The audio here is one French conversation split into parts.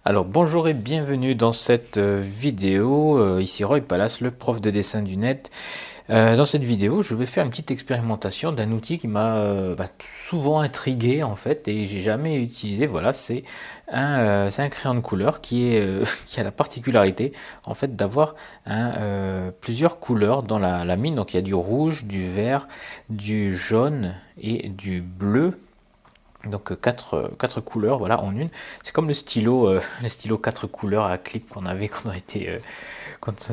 Alors bonjour et bienvenue dans cette vidéo, ici Roy Palace, le prof de dessin du net. Dans cette vidéo, je vais faire une petite expérimentation d'un outil qui m'a souvent intrigué en fait et j'ai jamais utilisé. Voilà, c'est un crayon de couleur qui est qui a la particularité en fait d'avoir plusieurs couleurs dans la mine. Donc il y a du rouge, du vert, du jaune et du bleu. Donc quatre couleurs voilà en une. C'est comme le stylo quatre couleurs à clip qu'on avait quand on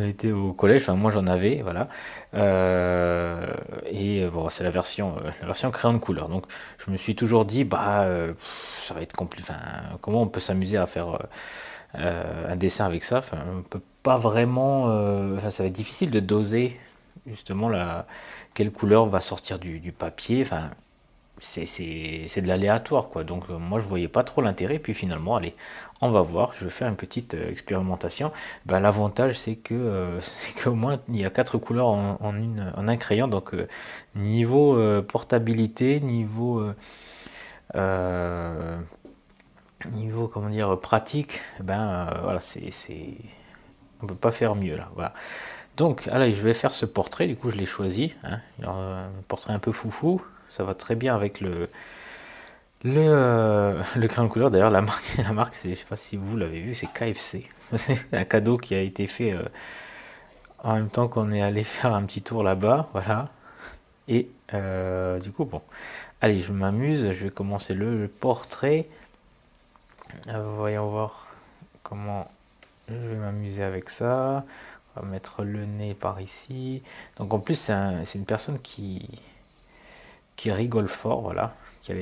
était au collège. Enfin moi j'en avais voilà. Bon c'est la version crayon de couleur. Donc je me suis toujours dit ça va être compliqué. Enfin comment on peut s'amuser à faire un dessin avec ça. Enfin on peut pas vraiment. Enfin ça va être difficile de doser justement quelle couleur va sortir du papier. Enfin c'est de l'aléatoire quoi. Donc moi je voyais pas trop l'intérêt. Puis finalement, allez, on va voir. Je vais faire une petite expérimentation. L'avantage c'est qu'au moins il y a quatre couleurs en un crayon. Donc niveau portabilité, euh, niveau comment dire pratique, voilà on peut pas faire mieux là. Voilà. Donc, allez, je vais faire ce portrait. Du coup, je l'ai choisi. Hein. Alors, un portrait un peu foufou. Ça va très bien avec le crayon de couleur. D'ailleurs, la marque, je sais pas si vous l'avez vu, c'est KFC. C'est un cadeau qui a été fait en même temps qu'on est allé faire un petit tour là-bas. Voilà. Et du coup, bon. Allez, je m'amuse. Je vais commencer le portrait. Voyons voir comment je vais m'amuser avec ça. On va mettre le nez par ici. Donc en plus, c'est une personne qui rigole fort, voilà. Qui a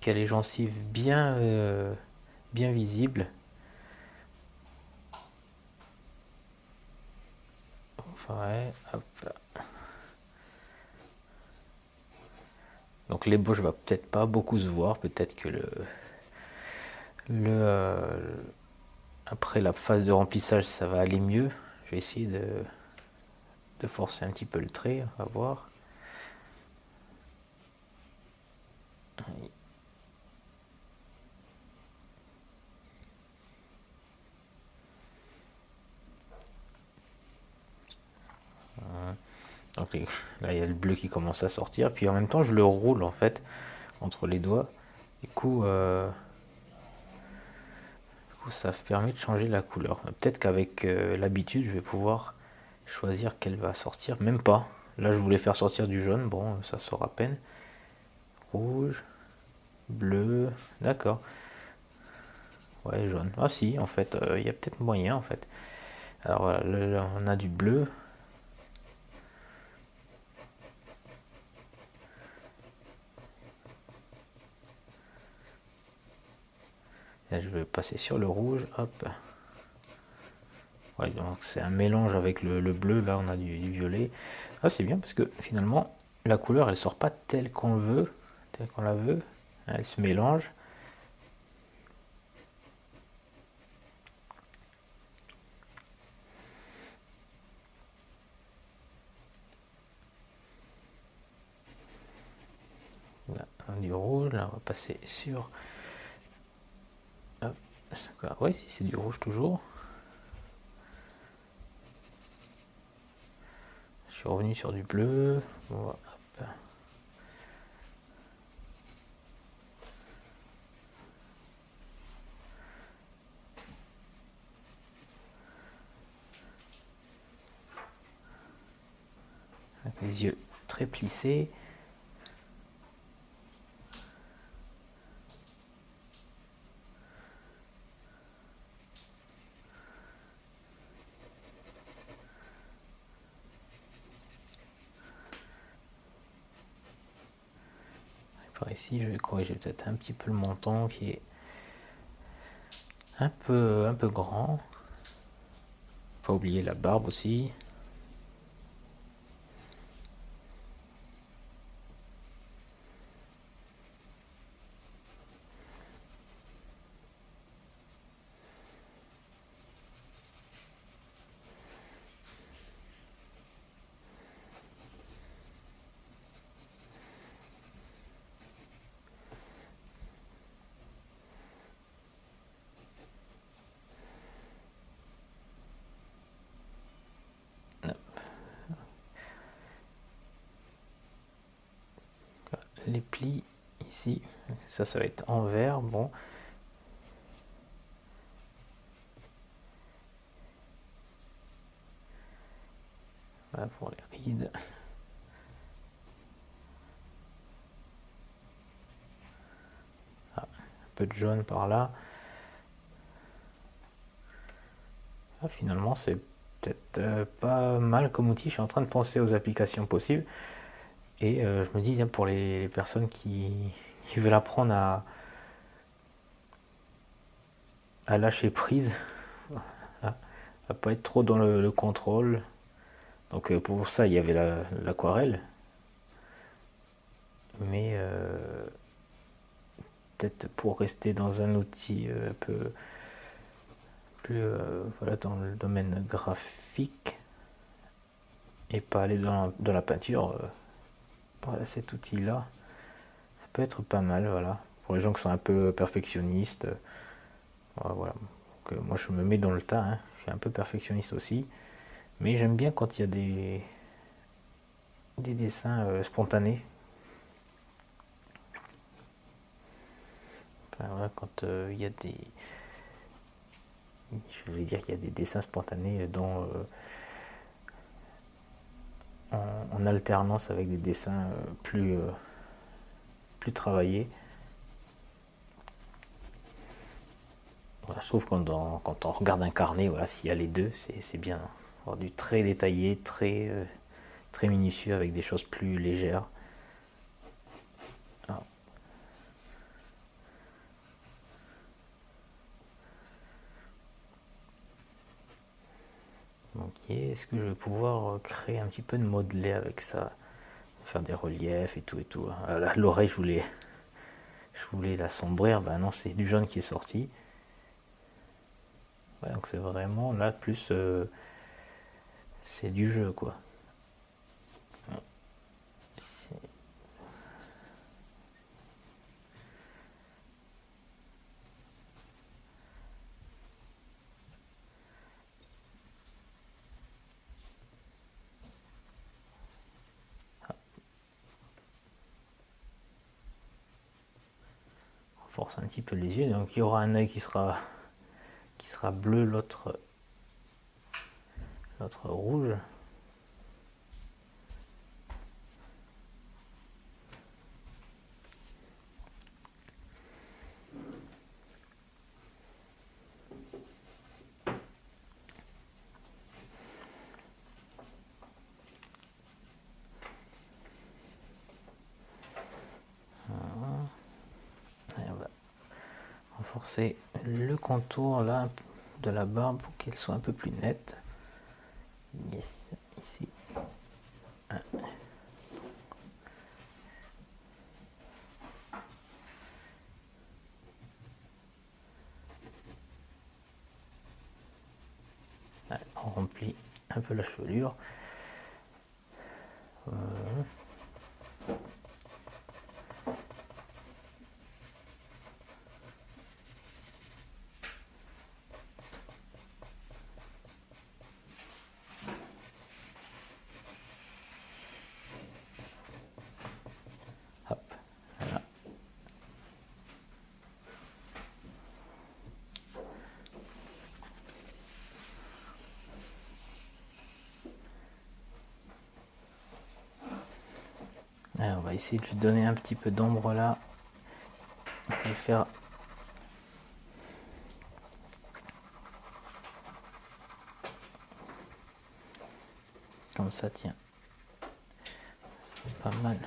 les gencives bien visibles. Ouais, hop là. Donc l'ébauche va peut-être pas beaucoup se voir. Peut-être que le, euh, après la phase de remplissage, ça va aller mieux. Je vais essayer de forcer un petit peu le trait. On va voir. Donc là, il y a le bleu qui commence à sortir. Puis en même temps, je le roule en fait entre les doigts. Du coup, ça permet de changer la couleur. Peut-être qu'avec l'habitude, je vais pouvoir choisir quelle va sortir. Même pas. Là, je voulais faire sortir du jaune. Bon, ça sort à peine. Rouge, bleu. D'accord. Ouais, jaune. Ah si, en fait, il y a peut-être moyen en fait. Alors voilà, là, on a du bleu. Là, je vais passer sur le rouge. Hop. Ouais, donc c'est un mélange avec le bleu. Là, on a du violet. Ah, c'est bien parce que finalement, la couleur, elle sort pas telle qu'on veut, telle qu'on la veut. Elle se mélange. Là, du rouge. Là, on va passer sur. Hop. Ouais, si c'est du rouge toujours. Je suis revenu sur du bleu. Bon, hop. Avec les yeux très plissés. Par ici, je vais corriger peut-être un petit peu le menton qui est un peu grand. Pas oublier la barbe aussi. les plis ici. Ça va être en vert. Bon. Voilà pour les rides. Ah, un peu de jaune par là. Ah, finalement, c'est peut-être pas mal comme outil. Je suis en train de penser aux applications possibles. Et je me dis, pour les personnes qui veulent apprendre à lâcher prise, à pas être trop dans le contrôle. Donc pour ça, il y avait l'aquarelle. Mais peut-être pour rester dans un outil un peu plus voilà, dans le domaine graphique et pas aller dans la peinture, voilà, cet outil-là, ça peut être pas mal, voilà. Pour les gens qui sont un peu perfectionnistes, voilà. Donc, moi je me mets dans le tas, hein. Je suis un peu perfectionniste aussi, mais j'aime bien quand il y a des dessins spontanés. Enfin, voilà, quand il y a je vais dire qu'il y a des dessins spontanés en alternance avec des dessins plus travaillés. Voilà, je trouve que quand on regarde un carnet, voilà, s'il y a les deux, c'est bien. Avoir du très détaillé, très minutieux avec des choses plus légères. Alors, ok, est-ce que je vais pouvoir créer un petit peu de modelé avec ça? Faire des reliefs et tout et tout. L'oreille, je voulais l'assombrir, ben non, c'est du jaune qui est sorti. Ouais, donc c'est vraiment là plus c'est du jeu quoi. On force un petit peu les yeux, donc il y aura un œil qui sera bleu, l'autre rouge. Et on va renforcer le contour là de la barbe pour qu'elle soit un peu plus nette. Yes, ici. On remplit un peu la chevelure. Hop, voilà. Alors, on va essayer de lui donner un petit peu d'ombre là. On va le faire comme ça, tiens. C'est pas mal.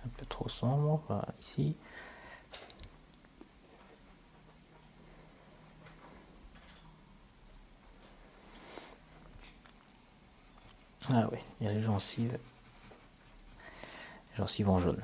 Un peu trop sombre, voilà, ici. Ah oui, il y a les gencives en jaune.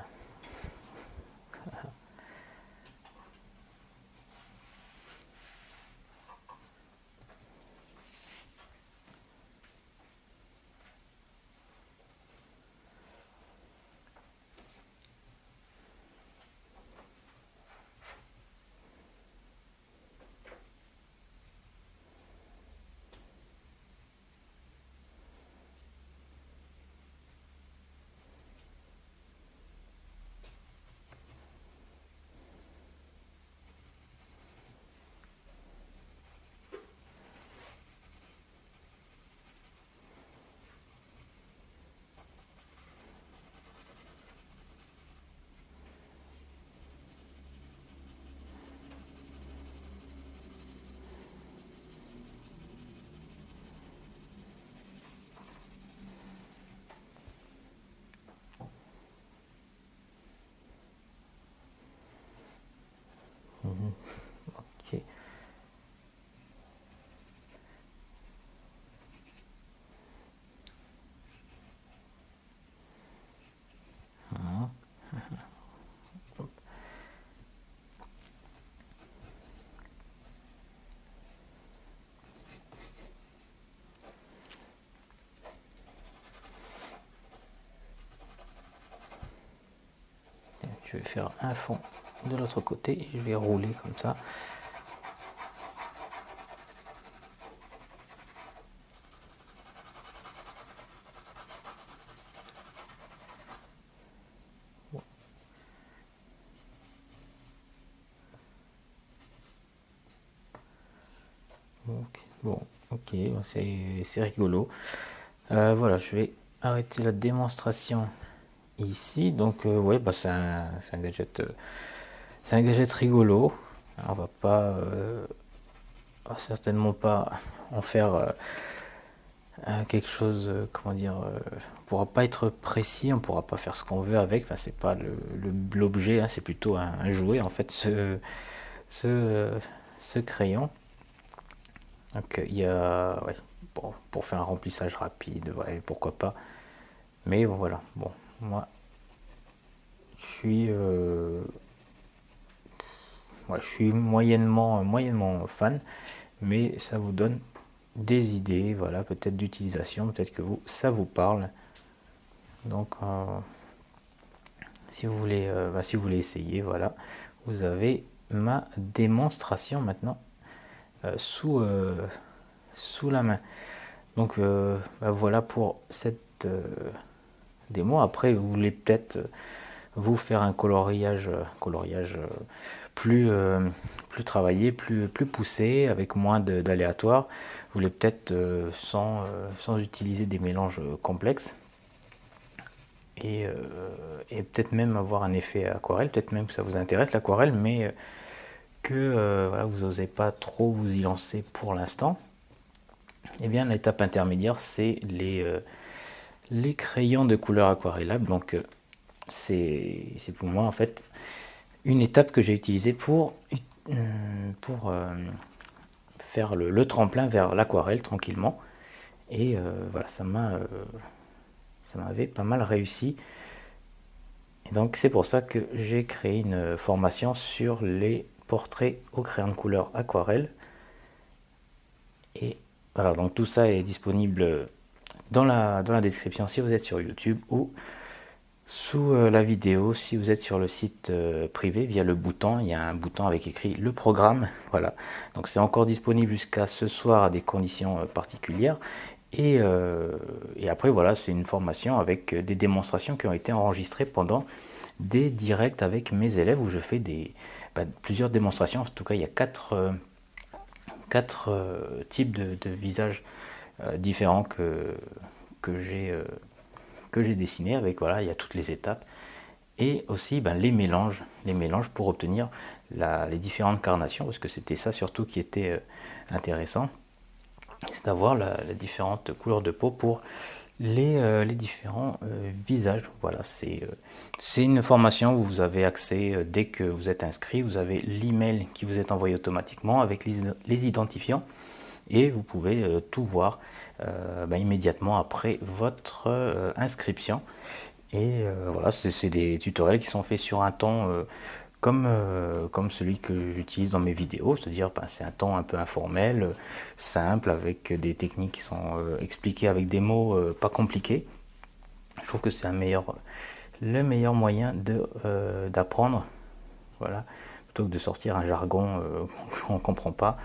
Ok. Je vais faire un fond de l'autre côté, je vais rouler comme ça. Bon, ok, c'est rigolo. Voilà, je vais arrêter la démonstration ici. Donc, ouais, bah, c'est un gadget, c'est un gadget rigolo. On va pas, certainement pas en faire quelque chose, comment dire, on pourra pas être précis, on pourra pas faire ce qu'on veut avec. Enfin, c'est pas l'objet, hein, c'est plutôt un jouet en fait, ce, ce crayon. Donc il y a, ouais, bon, pour faire un remplissage rapide, ouais, pourquoi pas. Mais bon, voilà, bon, moi, ouais, je suis moyennement fan, mais ça vous donne des idées, voilà, peut-être d'utilisation, peut-être que ça vous parle. Donc, si vous voulez essayer, voilà, vous avez ma démonstration maintenant sous la main. Donc, voilà pour cette démo. Après, vous voulez peut-être vous faire un coloriage plus, plus travaillé, plus poussé, avec moins d'aléatoires. Vous voulez peut-être sans utiliser des mélanges complexes. Et, peut-être même avoir un effet aquarelle, peut-être même que ça vous intéresse l'aquarelle, mais que voilà, vous n'osez pas trop vous y lancer pour l'instant. Et bien l'étape intermédiaire, c'est les crayons de couleur aquarellable. Donc c'est pour moi en fait une étape que j'ai utilisée pour faire le tremplin vers l'aquarelle tranquillement. Et voilà, ça m'avait pas mal réussi. Et donc c'est pour ça que j'ai créé une formation sur les portraits au crayon de couleur aquarelle. Et voilà, donc tout ça est disponible dans la description si vous êtes sur YouTube, ou sous la vidéo si vous êtes sur le site privé via le bouton. Il y a un bouton avec écrit le programme. Voilà, donc c'est encore disponible jusqu'à ce soir à des conditions particulières. Et après, voilà, c'est une formation avec des démonstrations qui ont été enregistrées pendant des directs avec mes élèves où je fais plusieurs démonstrations. En tout cas, il y a quatre types de visages différents que j'ai dessinés avec, voilà, il y a toutes les étapes. Et aussi les mélanges pour obtenir les différentes carnations, parce que c'était ça surtout qui était intéressant, c'est d'avoir les différentes couleurs de peau pour les différents visages. Voilà, c'est une formation où vous avez accès dès que vous êtes inscrit. Vous avez l'email qui vous est envoyé automatiquement avec les identifiants. et vous pouvez tout voir immédiatement après votre inscription. Et voilà, c'est des tutoriels qui sont faits sur un temps comme celui que j'utilise dans mes vidéos, c'est-à-dire c'est un temps un peu informel, simple, avec des techniques qui sont expliquées avec des mots pas compliqués. Je trouve que c'est le meilleur moyen d'apprendre, voilà, plutôt que de sortir un jargon qu'on ne comprend pas.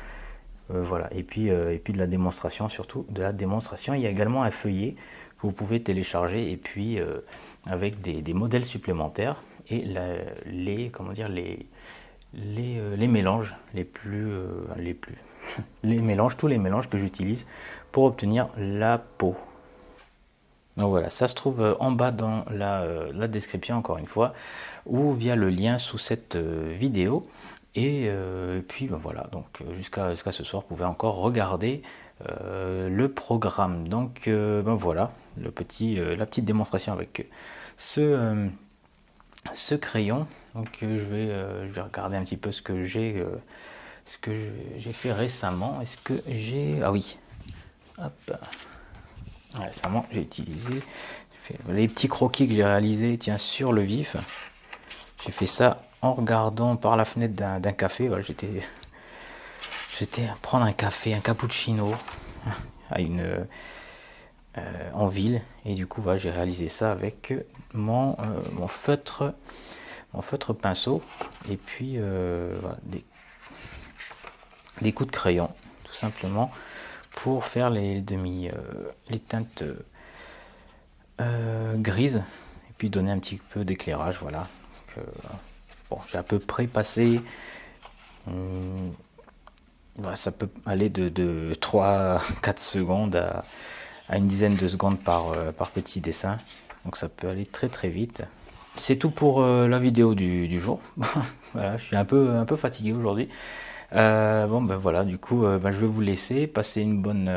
Voilà, et puis de la démonstration, surtout de la démonstration. Il y a également un feuillet que vous pouvez télécharger, et puis avec des modèles supplémentaires et comment dire, les mélanges tous les mélanges que j'utilise pour obtenir la peau. Donc voilà, ça se trouve en bas dans la description, encore une fois, ou via le lien sous cette vidéo. Et puis voilà, donc jusqu'à ce soir, vous pouvez encore regarder le programme. Donc voilà, la petite démonstration avec ce crayon. Donc je vais regarder un petit peu ce que j'ai fait récemment. Est-ce que j'ai... Ah oui, hop. Récemment, j'ai utilisé les petits croquis que j'ai réalisés, tiens, sur le vif. J'ai fait ça en regardant par la fenêtre d'un café. Voilà, j'étais prendre un café, un cappuccino en ville, et du coup, voilà, j'ai réalisé ça avec mon feutre pinceau, et puis voilà, des coups de crayon, tout simplement, pour faire les teintes grises, et puis donner un petit peu d'éclairage. Voilà. Donc, bon, j'ai à peu près passé, ça peut aller de 3-4 secondes à une dizaine de secondes par petit dessin, donc ça peut aller très très vite. C'est tout pour la vidéo du jour. Voilà, je suis un peu fatigué aujourd'hui. Bon ben voilà, du coup je vais vous laisser passer une bonne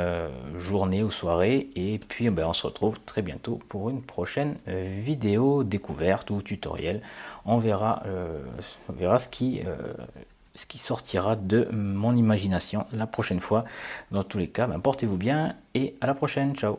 journée ou soirée, et puis on se retrouve très bientôt pour une prochaine vidéo découverte ou tutoriel. On verra ce qui sortira de mon imagination la prochaine fois. Dans tous les cas, portez-vous bien et à la prochaine. Ciao.